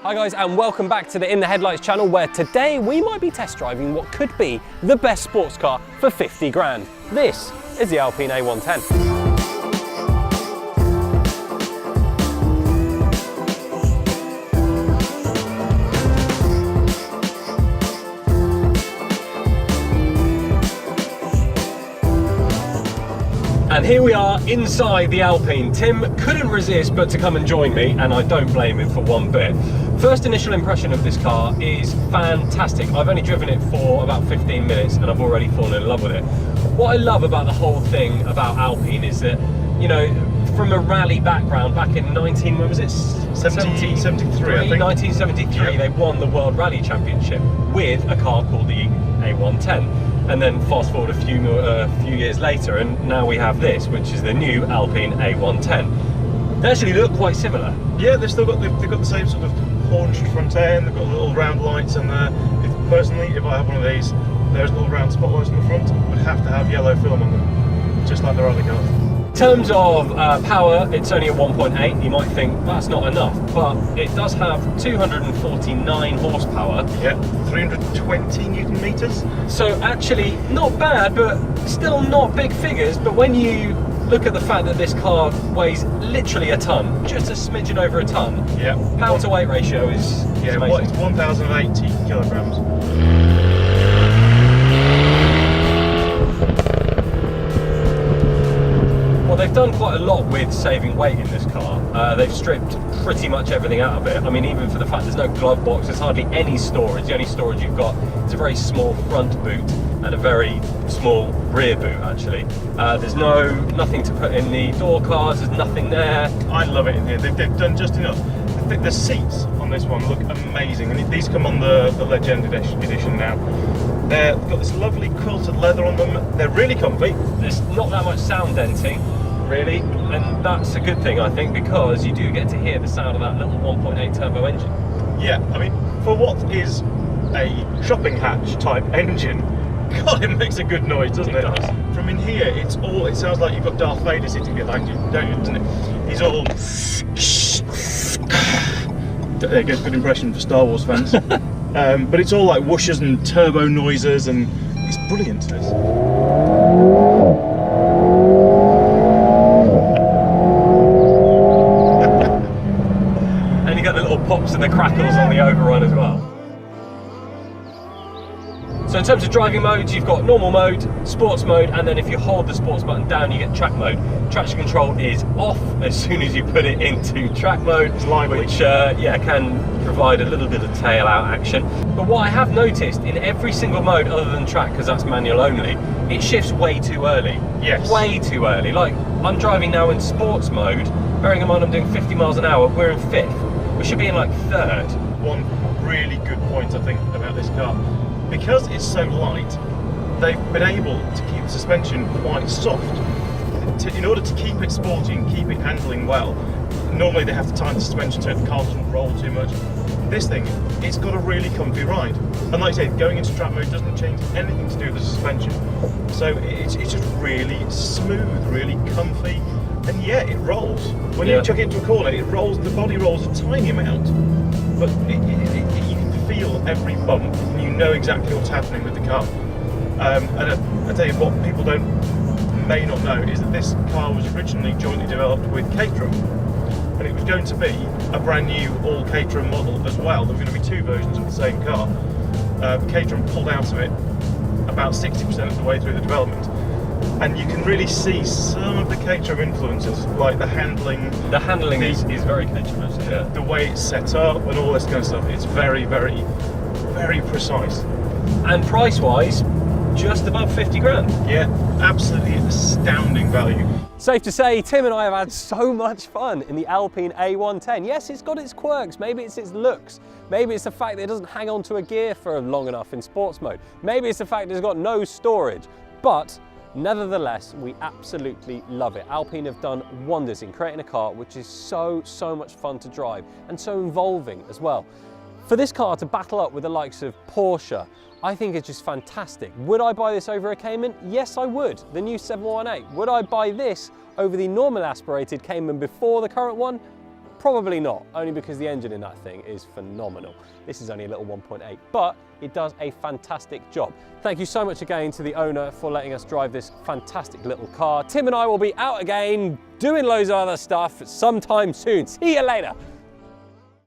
Hi guys, and welcome back to the In the Headlights channel, where today we might be test driving what could be the best sports car for 50 grand. This is the Alpine A110. And here we are inside the Alpine. Tim couldn't resist but to come and join me, and I don't blame him for one bit. First initial impression of this car is fantastic. I've only driven it for about 15 minutes and I've already fallen in love with it. What I love about the whole thing about Alpine is that, you know, from a rally background, back in 1973, I think. 1973, yep. They won the World Rally Championship with a car called the A110. And then fast forward a few years later, and now we have this, which is the new Alpine A110. They actually look quite similar. Yeah, they've got the same sort of haunched front end. They've got little round lights, and personally, if I have one of these, those little round spotlights on the front would have to have yellow film on them, just like their other cars. In terms of power, it's only a 1.8. You might think that's not enough, but it does have 249 horsepower. Yeah, 320 Newton meters. So actually, not bad, but still not big figures. But when you look at the fact that this car weighs literally a ton, just a smidgen over a ton. Yeah. Power to weight ratio is amazing. It's 1,080 kilograms. Well, they've done quite a lot with saving weight in this car. They've stripped pretty much everything out of it. I mean, even for the fact there's no glove box, there's hardly any storage. The only storage you've got is a very small front boot and a very small rear boot, actually. There's nothing to put in the door cards, there's nothing there. I love it in here. They've done just enough. The seats on this one look amazing, and these come on the Legend edition now. They've got this lovely quilted leather on them. They're really comfy. There's not that much sound denting, really, and that's a good thing, I think, because you do get to hear the sound of that little 1.8 turbo engine. Yeah, I mean, for what is a shopping hatch type engine, God, it makes a good noise, doesn't it? It does. From in here, it sounds like you've got Darth Vader sitting behind you, don't you, doesn't it? He's all... There goes a good impression for Star Wars fans. But it's all like whooshes and turbo noises, and it's brilliant, this. And you get the little pops and the crackles on the overrun as well. So in terms of driving modes, you've got normal mode, sports mode, and then if you hold the sports button down, you get track mode. Traction control is off as soon as you put it into track mode, which can provide a little bit of tail out action. But what I have noticed in every single mode other than track, because that's manual only, it shifts way too early. Yes. Way too early. Like, I'm driving now in sports mode, bearing in mind I'm doing 50 miles an hour, we're in 5th. We should be in like 3rd. One really good point, I think, about this car. Because it's so light, they've been able to keep the suspension quite soft. In order to keep it sporty and keep it handling well, normally they have to tighten the suspension so the car doesn't roll too much. This thing, it's got a really comfy ride. And like I say, going into track mode doesn't change anything to do with the suspension. So it's just really smooth, really comfy, and yeah, it rolls. When you chuck it into a corner, it rolls, the body rolls a tiny amount, but you can feel every bump, and you know exactly what's happening with the car. And I tell you what people may not know is that this car was originally jointly developed with Caterham, and it was going to be a brand new all Caterham model as well. There were going to be 2 versions of the same car. Caterham pulled out of it about 60% of the way through the development, and you can really see some of the Caterham influences, like the handling. The handling is very Caterham, actually. Yeah. The way it's set up and all this kind of stuff. It's very, very, very precise. And price-wise, just above 50 grand. Yeah, absolutely astounding value. Safe to say, Tim and I have had so much fun in the Alpine A110. Yes, it's got its quirks, maybe it's its looks, maybe it's the fact that it doesn't hang on to a gear for long enough in sports mode, maybe it's the fact that it's got no storage, but nevertheless, we absolutely love it. Alpine have done wonders in creating a car which is so much fun to drive and so involving as well. For this car to battle up with the likes of Porsche, I think it's just fantastic. Would I buy this over a Cayman? Yes, I would. The new 718. Would I buy this over the normal aspirated Cayman before the current one? Probably not, only because the engine in that thing is phenomenal. This is only a little 1.8, but it does a fantastic job. Thank you so much again to the owner for letting us drive this fantastic little car. Tim and I will be out again doing loads of other stuff sometime soon. See you later.